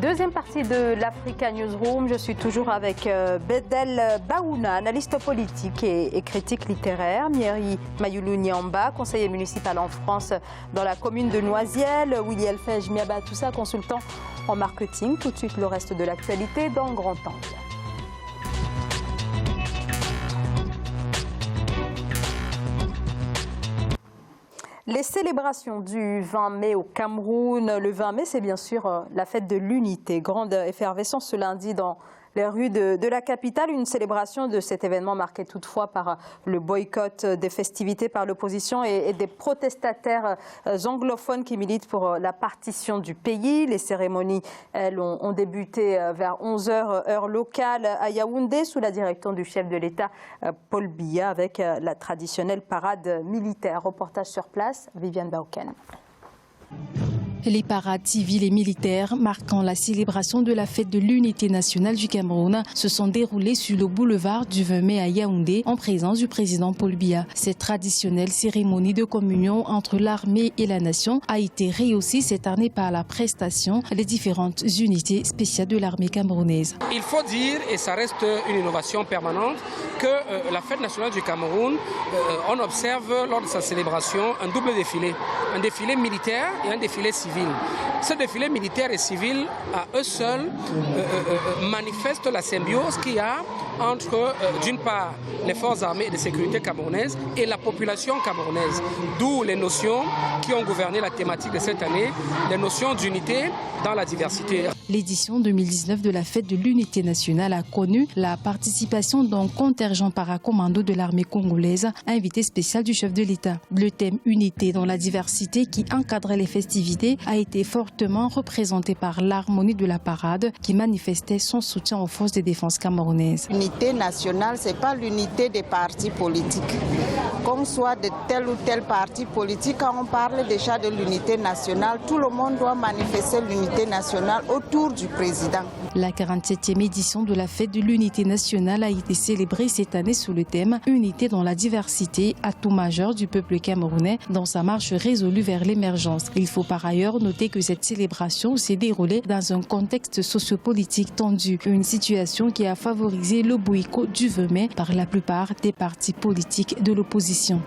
Deuxième partie de l'Africa Newsroom, je suis toujours avec Bedel Baouna, analyste politique et critique littéraire, Mieri Mayulu Nyamba, conseiller municipal en France dans la commune de Noisiel, Willy Elfej Miabatoussa, consultant en marketing. Tout de suite le reste de l'actualité dans le grand angle. Les célébrations du 20 mai au Cameroun. Le 20 mai, c'est bien sûr la fête de l'unité. Grande effervescence ce lundi dans les rues de la capitale. Une célébration de cet événement marquée toutefois par le boycott des festivités par l'opposition et des protestataires anglophones qui militent pour la partition du pays. Les cérémonies, elles, ont débuté vers 11h heure locale à Yaoundé sous la direction du chef de l'État Paul Biya avec la traditionnelle parade militaire. Reportage sur place, Viviane Baoken. Les parades civiles et militaires marquant la célébration de la fête de l'unité nationale du Cameroun se sont déroulées sur le boulevard du 20 mai à Yaoundé en présence du président Paul Biya. Cette traditionnelle cérémonie de communion entre l'armée et la nation a été rehaussée cette année par la prestation des différentes unités spéciales de l'armée camerounaise. Il faut dire, et ça reste une innovation permanente, que la fête nationale du Cameroun, on observe lors de sa célébration un double défilé. Un défilé militaire et un défilé civil. Ce défilé militaire et civil, à eux seuls, manifeste la symbiose qu'il y a entre, d'une part, les forces armées et de sécurité camerounaises et la population camerounaise. D'où les notions qui ont gouverné la thématique de cette année, les notions d'unité dans la diversité. L'édition 2019 de la fête de l'unité nationale a connu la participation d'un contingent paracommando de l'armée congolaise, invité spécial du chef de l'État. Le thème unité dans la diversité qui encadrait les festivités a été fortement représenté par l'harmonie de la parade qui manifestait son soutien aux forces de défense camerounaises. L'unité nationale, ce n'est pas l'unité des partis politiques. Qu'on soit de tel ou tel parti politique, quand on parle déjà de l'unité nationale, tout le monde doit manifester l'unité nationale autour du président. La 47e édition de la fête de l'unité nationale a été célébrée cette année sous le thème « Unité dans la diversité », atout majeur du peuple camerounais dans sa marche résolue vers l'émergence. Il faut par ailleurs noter que cette célébration s'est déroulée dans un contexte sociopolitique tendu, une situation qui a favorisé le boycott du 20 mai par la plupart des partis politiques de l'opposition.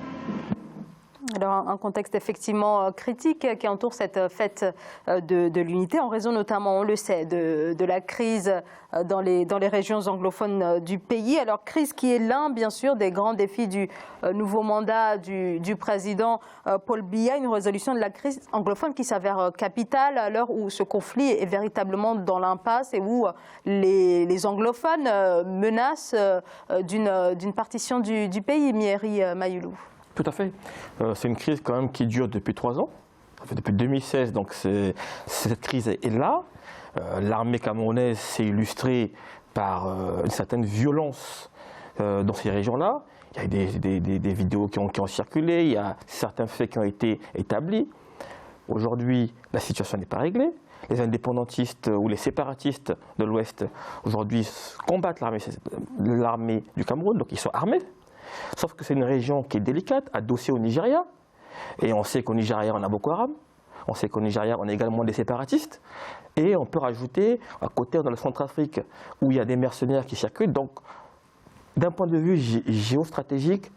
Alors, un contexte effectivement critique qui entoure cette fête de l'unité en raison notamment, on le sait, de la crise dans les régions anglophones du pays. Alors, crise qui est l'un, bien sûr, des grands défis du nouveau mandat du président Paul Biya, une résolution de la crise anglophone qui s'avère capitale à l'heure où ce conflit est véritablement dans l'impasse et où les anglophones menacent d'une partition du pays. Mieri Mayulu. Tout à fait. C'est une crise quand même qui dure depuis 3 ans. Depuis 2016, donc cette crise est là. L'armée camerounaise s'est illustrée par une certaine violence dans ces régions-là. Il y a des vidéos qui ont circulé, il y a certains faits qui ont été établis. Aujourd'hui, la situation n'est pas réglée. Les indépendantistes ou les séparatistes de l'Ouest, aujourd'hui, combattent l'armée du Cameroun, donc ils sont armés. Sauf que c'est une région qui est délicate, adossée au Nigeria. Et on sait qu'au Nigeria, on a Boko Haram. On sait qu'au Nigeria, on a également des séparatistes. Et on peut rajouter, à côté, dans le Centrafrique, où il y a des mercenaires qui circulent. Donc, d'un point de vue géostratégique,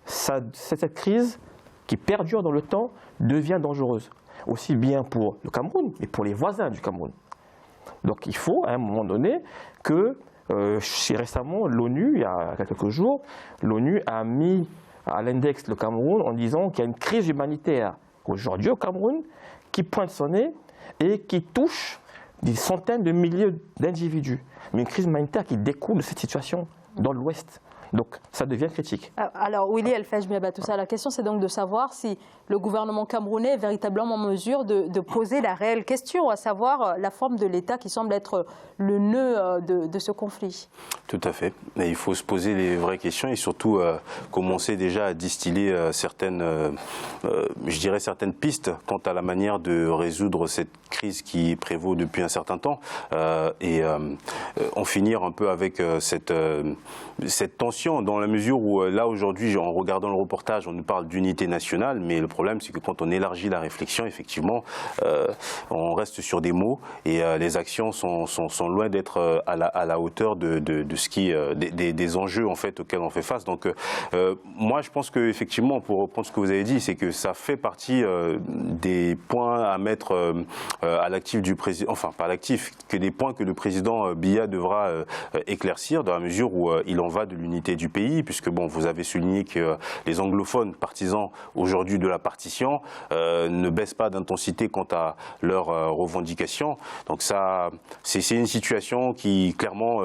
cette crise qui perdure dans le temps devient dangereuse. Aussi bien pour le Cameroun, mais pour les voisins du Cameroun. Donc, il faut, à un moment donné, que... récemment, l'ONU, il y a quelques jours, l'ONU a mis à l'index le Cameroun en disant qu'il y a une crise humanitaire aujourd'hui au Cameroun qui pointe son nez et qui touche des centaines de milliers d'individus. Mais une crise humanitaire qui découle de cette situation dans l'Ouest. Donc ça devient critique. Alors Willy Elfej Miabatoussa, la question c'est donc de savoir si le gouvernement camerounais est véritablement en mesure de poser la réelle question, à savoir la forme de l'État qui semble être le nœud de ce conflit. Tout à fait. Et il faut se poser les vraies questions et surtout commencer déjà à distiller certaines pistes quant à la manière de résoudre cette crise qui prévaut depuis un certain temps et en finir un peu avec cette tension conscient dans la mesure où là aujourd'hui, en regardant le reportage, on nous parle d'unité nationale, mais le problème c'est que quand on élargit la réflexion, effectivement, on reste sur des mots et les actions sont loin d'être à la hauteur de ce qui, des enjeux en fait auxquels on fait face. Donc moi je pense que effectivement, pour reprendre ce que vous avez dit, c'est que ça fait partie des points à mettre à l'actif du président, enfin pas à l'actif, que des points que le président Biya devra éclaircir dans la mesure où il en va de l'unité du pays, puisque bon, vous avez souligné que les anglophones partisans aujourd'hui de la partition ne baissent pas d'intensité quant à leurs revendications. Donc ça, c'est une situation qui clairement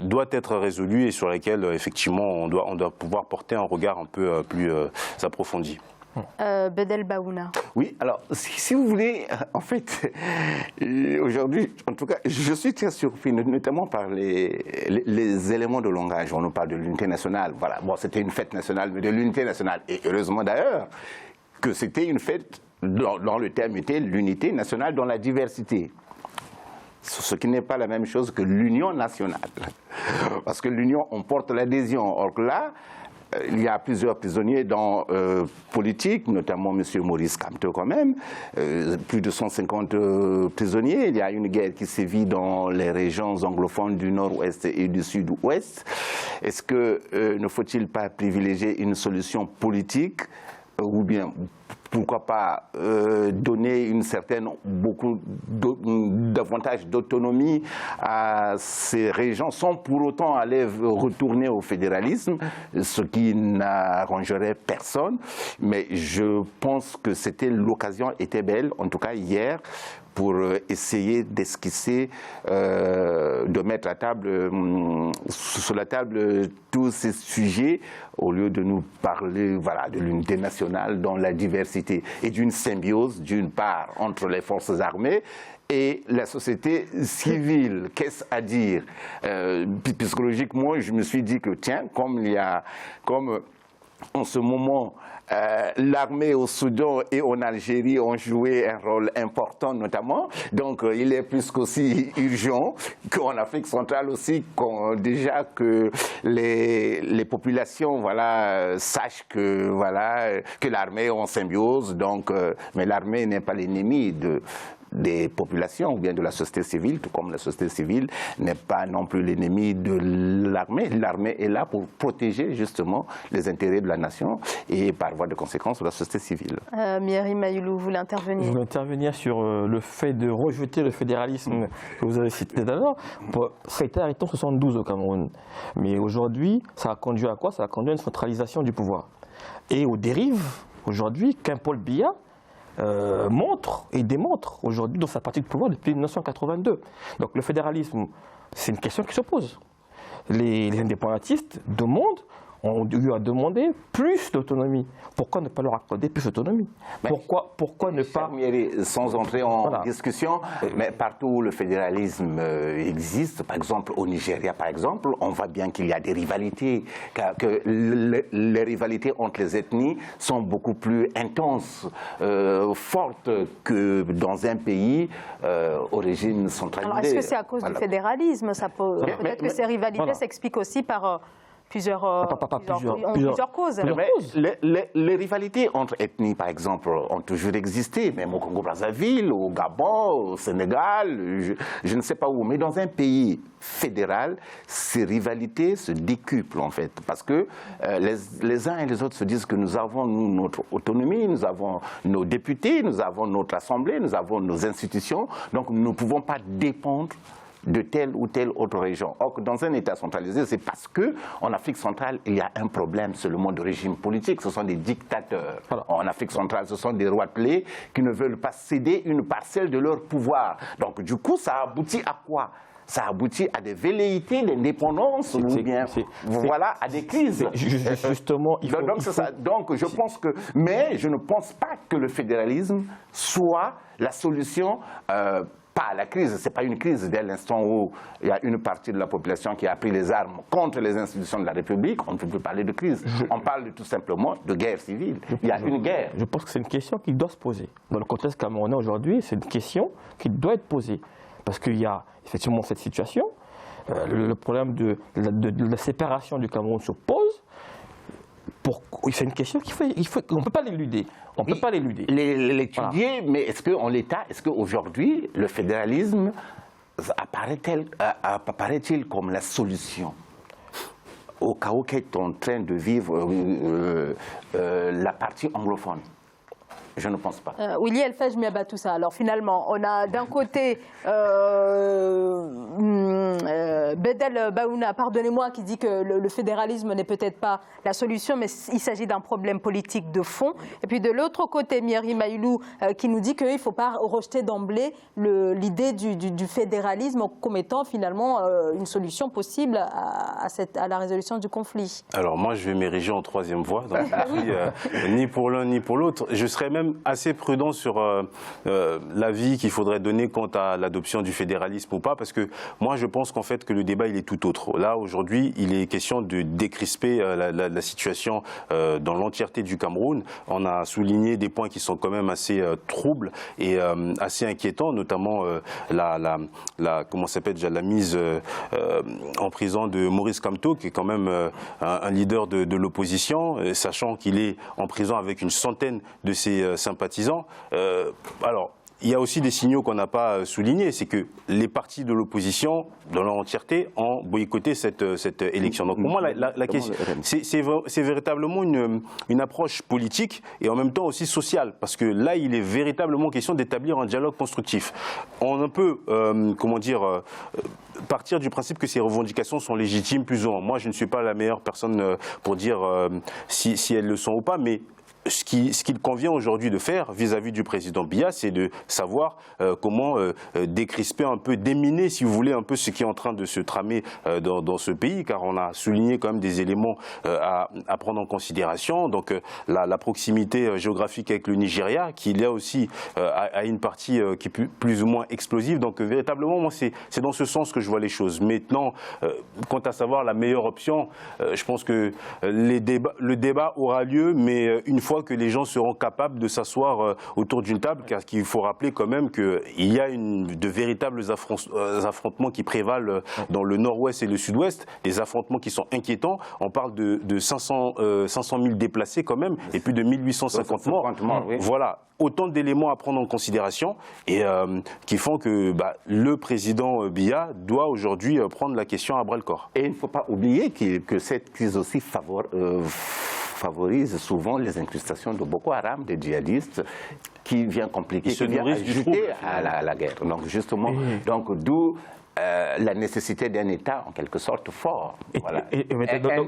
doit être résolue et sur laquelle effectivement on doit pouvoir porter un regard un peu plus approfondi. Bedel Baouna. Oui, alors, si vous voulez, en fait, aujourd'hui, en tout cas, je suis très surpris, notamment par les éléments de langage. On nous parle de l'unité nationale. Voilà, bon, c'était une fête nationale, mais de l'unité nationale. Et heureusement d'ailleurs que c'était une fête, dont le terme était l'unité nationale dans la diversité. Ce qui n'est pas la même chose que l'union nationale. Parce que l'union, on porte l'adhésion. Or que là, il y a plusieurs prisonniers politiques, notamment M. Maurice Kamto quand même, plus de 150 prisonniers. Il y a une guerre qui sévit dans les régions anglophones du nord-ouest et du sud-ouest. Est-ce que ne faut-il pas privilégier une solution politique ou bien pourquoi pas donner une certaine, davantage d'autonomie à ces régions sans pour autant aller retourner au fédéralisme, ce qui n'arrangerait personne. Mais je pense que l'occasion était belle, en tout cas hier, pour essayer d'esquisser, de mettre sur la table tous ces sujets, au lieu de nous parler de l'unité nationale dans la diversité et d'une symbiose, d'une part, entre les forces armées et la société civile. Qu'est-ce à dire? Psychologiquement, je me suis dit que tiens, comme en ce moment, l'armée au Soudan et en Algérie ont joué un rôle important notamment, donc il est plus qu'aussi urgent qu'en Afrique centrale aussi, déjà que les populations sachent que l'armée est en symbiose, mais l'armée n'est pas l'ennemi des populations ou bien de la société civile, tout comme la société civile n'est pas non plus l'ennemi de l'armée. L'armée est là pour protéger justement les intérêts de la nation et par voie de conséquence de la société civile. Myeri Mayoulou, vous voulez intervenir? Je voulais intervenir sur le fait de rejeter le fédéralisme que vous avez cité d'abord. Ça a été arrêté en 1972 au Cameroun. Mais aujourd'hui, ça a conduit à quoi? Ça a conduit à une centralisation du pouvoir. Et aux dérives, aujourd'hui, qu'un Paul Biya montre et démontre aujourd'hui dans sa partie de pouvoir depuis 1982. Donc le fédéralisme, c'est une question qui se pose. Les indépendantistes demandent, ont eu à demander plus d'autonomie. Pourquoi ne pas leur accorder plus d'autonomie? Pourquoi ne pas... Sans entrer en discussion, mais partout où le fédéralisme existe, par exemple au Nigeria, par exemple, on voit bien qu'il y a des rivalités, que les rivalités entre les ethnies sont beaucoup plus intenses, fortes que dans un pays au régime centralisé. Alors est-ce que c'est à cause du fédéralisme? Peut-être que ces rivalités s'expliquent aussi par... plusieurs causes. Les rivalités entre ethnies, par exemple, ont toujours existé, même au Congo-Brazzaville, au Gabon, au Sénégal, je ne sais pas où. Mais dans un pays fédéral, ces rivalités se décuplent, en fait, parce que les uns et les autres se disent que nous avons notre autonomie, nous avons nos députés, nous avons notre assemblée, nous avons nos institutions, donc nous ne pouvons pas dépendre de telle ou telle autre région. Or, dans un État centralisé, c'est parce qu'en Afrique centrale, il y a un problème seulement de régime politique. Ce sont des dictateurs. Voilà. En Afrique centrale, ce sont des roitelets qui ne veulent pas céder une parcelle de leur pouvoir. Donc, du coup, ça aboutit à quoi? Ça aboutit à des velléités d'indépendance ou bien à des crises. Justement, donc, je pense que... Mais je ne pense pas que le fédéralisme soit la solution... pas à la crise, ce n'est pas une crise dès l'instant où il y a une partie de la population qui a pris les armes contre les institutions de la République, on ne peut plus parler de crise. On parle tout simplement de guerre civile. Il y a une guerre. Je pense que c'est une question qui doit se poser. Dans le contexte camerounais aujourd'hui, c'est une question qui doit être posée. Parce qu'il y a effectivement cette situation. le problème de la séparation du Cameroun se pose. C'est une question qu'on ne peut pas l'éluder. On peut pas l'éluder. L'étudier, voilà. Mais est-ce qu'aujourd'hui, le fédéralisme apparaît-il comme la solution au chaos qu'est en train de vivre la partie anglophone? Je ne pense pas. Willy Elfej Miabatou, ça. Alors finalement, on a d'un côté Bedel Baouna, pardonnez-moi, qui dit que le fédéralisme n'est peut-être pas la solution, mais il s'agit d'un problème politique de fond. Et puis de l'autre côté, Myeri Maïlou, qui nous dit qu'il ne faut pas rejeter d'emblée l'idée du fédéralisme comme étant finalement une solution possible à la résolution du conflit. Alors moi, je vais m'ériger en troisième voie. Donc, ni pour l'un ni pour l'autre. Je serais même assez prudent sur l'avis qu'il faudrait donner quant à l'adoption du fédéralisme ou pas, parce que moi je pense qu'en fait que le débat il est tout autre. Là aujourd'hui il est question de décrisper la situation dans l'entièreté du Cameroun. On a souligné des points qui sont quand même assez troubles et assez inquiétants, notamment comment s'appelle déjà, la mise en prison de Maurice Kamto, qui est quand même un leader de l'opposition, sachant qu'il est en prison avec une centaine de ses sympathisants. Alors, il y a aussi des signaux qu'on n'a pas soulignés, c'est que les partis de l'opposition, dans leur entièreté, ont boycotté cette élection. Donc pour moi, la question, c'est véritablement une approche politique et en même temps aussi sociale, parce que là, il est véritablement question d'établir un dialogue constructif. On peut, partir du principe que ces revendications sont légitimes plus ou moins. Moi, je ne suis pas la meilleure personne pour dire si elles le sont ou pas, mais ce qu'il convient aujourd'hui de faire vis-à-vis du président Biya, c'est de savoir comment décrisper un peu, déminer, si vous voulez, un peu ce qui est en train de se tramer dans ce pays, car on a souligné quand même des éléments à prendre en considération. Donc la proximité géographique avec le Nigeria, qui là aussi a une partie qui est plus ou moins explosive. Donc véritablement, moi, c'est dans ce sens que je vois les choses. Maintenant, quant à savoir la meilleure option, je pense que le débat aura lieu, mais une fois que les gens seront capables de s'asseoir autour d'une table, car il faut rappeler quand même qu'il y a de véritables affrontements qui prévalent dans le nord-ouest et le sud-ouest, des affrontements qui sont inquiétants. On parle de 500 000 déplacés quand même, et plus de 1850 morts. Oui. Voilà, autant d'éléments à prendre en considération et qui font que le président Biya doit aujourd'hui prendre la question à bras-le-corps. Et il ne faut pas oublier que cette crise aussi favorise souvent les incrustations de Boko Haram, des djihadistes, qui vient compliquer, qui vient ajouter à la guerre. Donc justement, d'où la nécessité d'un État en quelque sorte fort. Voilà.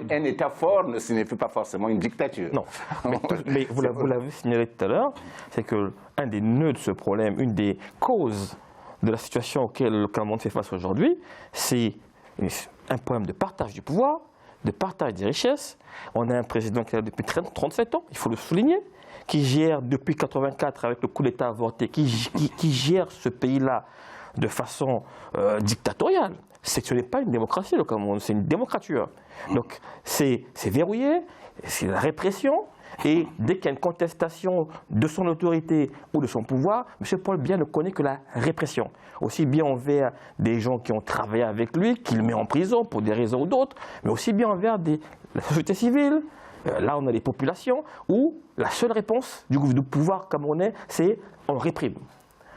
Un État fort ne signifie pas forcément une dictature. Non, mais vous l'avez signalé tout à l'heure, c'est que un des nœuds de ce problème, une des causes de la situation auquel le Cameroun fait face aujourd'hui, c'est un problème de partage du pouvoir, de partage des richesses. On a un président qui est là depuis 37 ans, il faut le souligner, qui gère depuis 1984 avec le coup d'État avorté, qui gère ce pays-là de façon dictatoriale. Ce n'est pas une démocratie, le Cameroun, c'est une démocrature. Donc c'est verrouillé, c'est la répression, et dès qu'il y a une contestation de son autorité ou de son pouvoir, M. Paul Biya ne connaît que la répression. Aussi bien envers des gens qui ont travaillé avec lui, qu'il met en prison pour des raisons ou d'autres, mais aussi bien envers la société civile. Là, on a des populations où la seule réponse du pouvoir camerounais, c'est on réprime.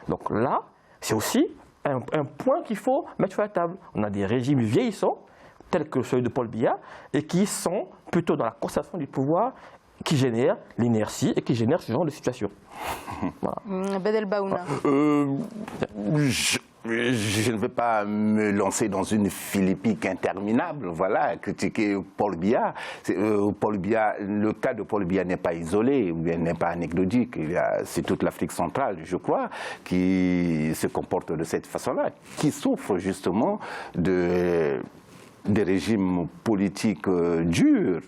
Donc là, c'est aussi un point qu'il faut mettre sur la table. On a des régimes vieillissants, tels que celui de Paul Biya, et qui sont plutôt dans la concentration du pouvoir, qui génère l'inertie et qui génère ce genre de situation. Voilà. Bedel Baouna. Je ne veux pas me lancer dans une philippique interminable, voilà, critiquer Paul Biya. Le cas de Paul Biya n'est pas isolé, n'est pas anecdotique. C'est toute l'Afrique centrale, je crois, qui se comporte de cette façon-là, qui souffre justement des régimes politiques durs,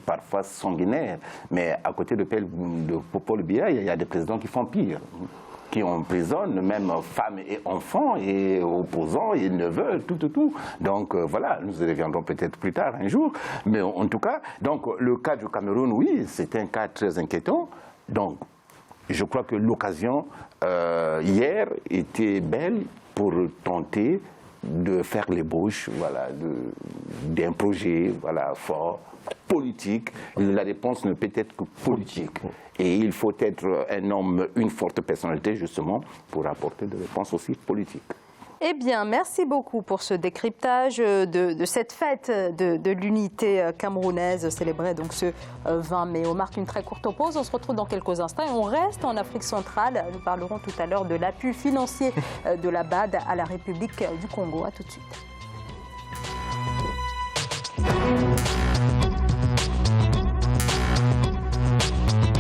parfois sanguinaires. Mais à côté de Paul Biya, il y a des présidents qui font pire, qui emprisonnent même femmes et enfants et opposants et neveux, tout. Donc voilà, nous y reviendrons peut-être plus tard un jour. Mais en tout cas, donc le cas du Cameroun, oui, c'est un cas très inquiétant. Donc je crois que l'occasion hier était belle pour tenter de faire l'ébauche d'un projet fort, politique. La réponse ne peut être que politique. Et il faut être un homme, une forte personnalité, justement, pour apporter des réponses aussi politiques. Eh bien, merci beaucoup pour ce décryptage de cette fête de l'unité camerounaise célébrée donc ce 20 mai. On marque une très courte pause, on se retrouve dans quelques instants et on reste en Afrique centrale. Nous parlerons tout à l'heure de l'appui financier de la BAD à la République du Congo. À tout de suite.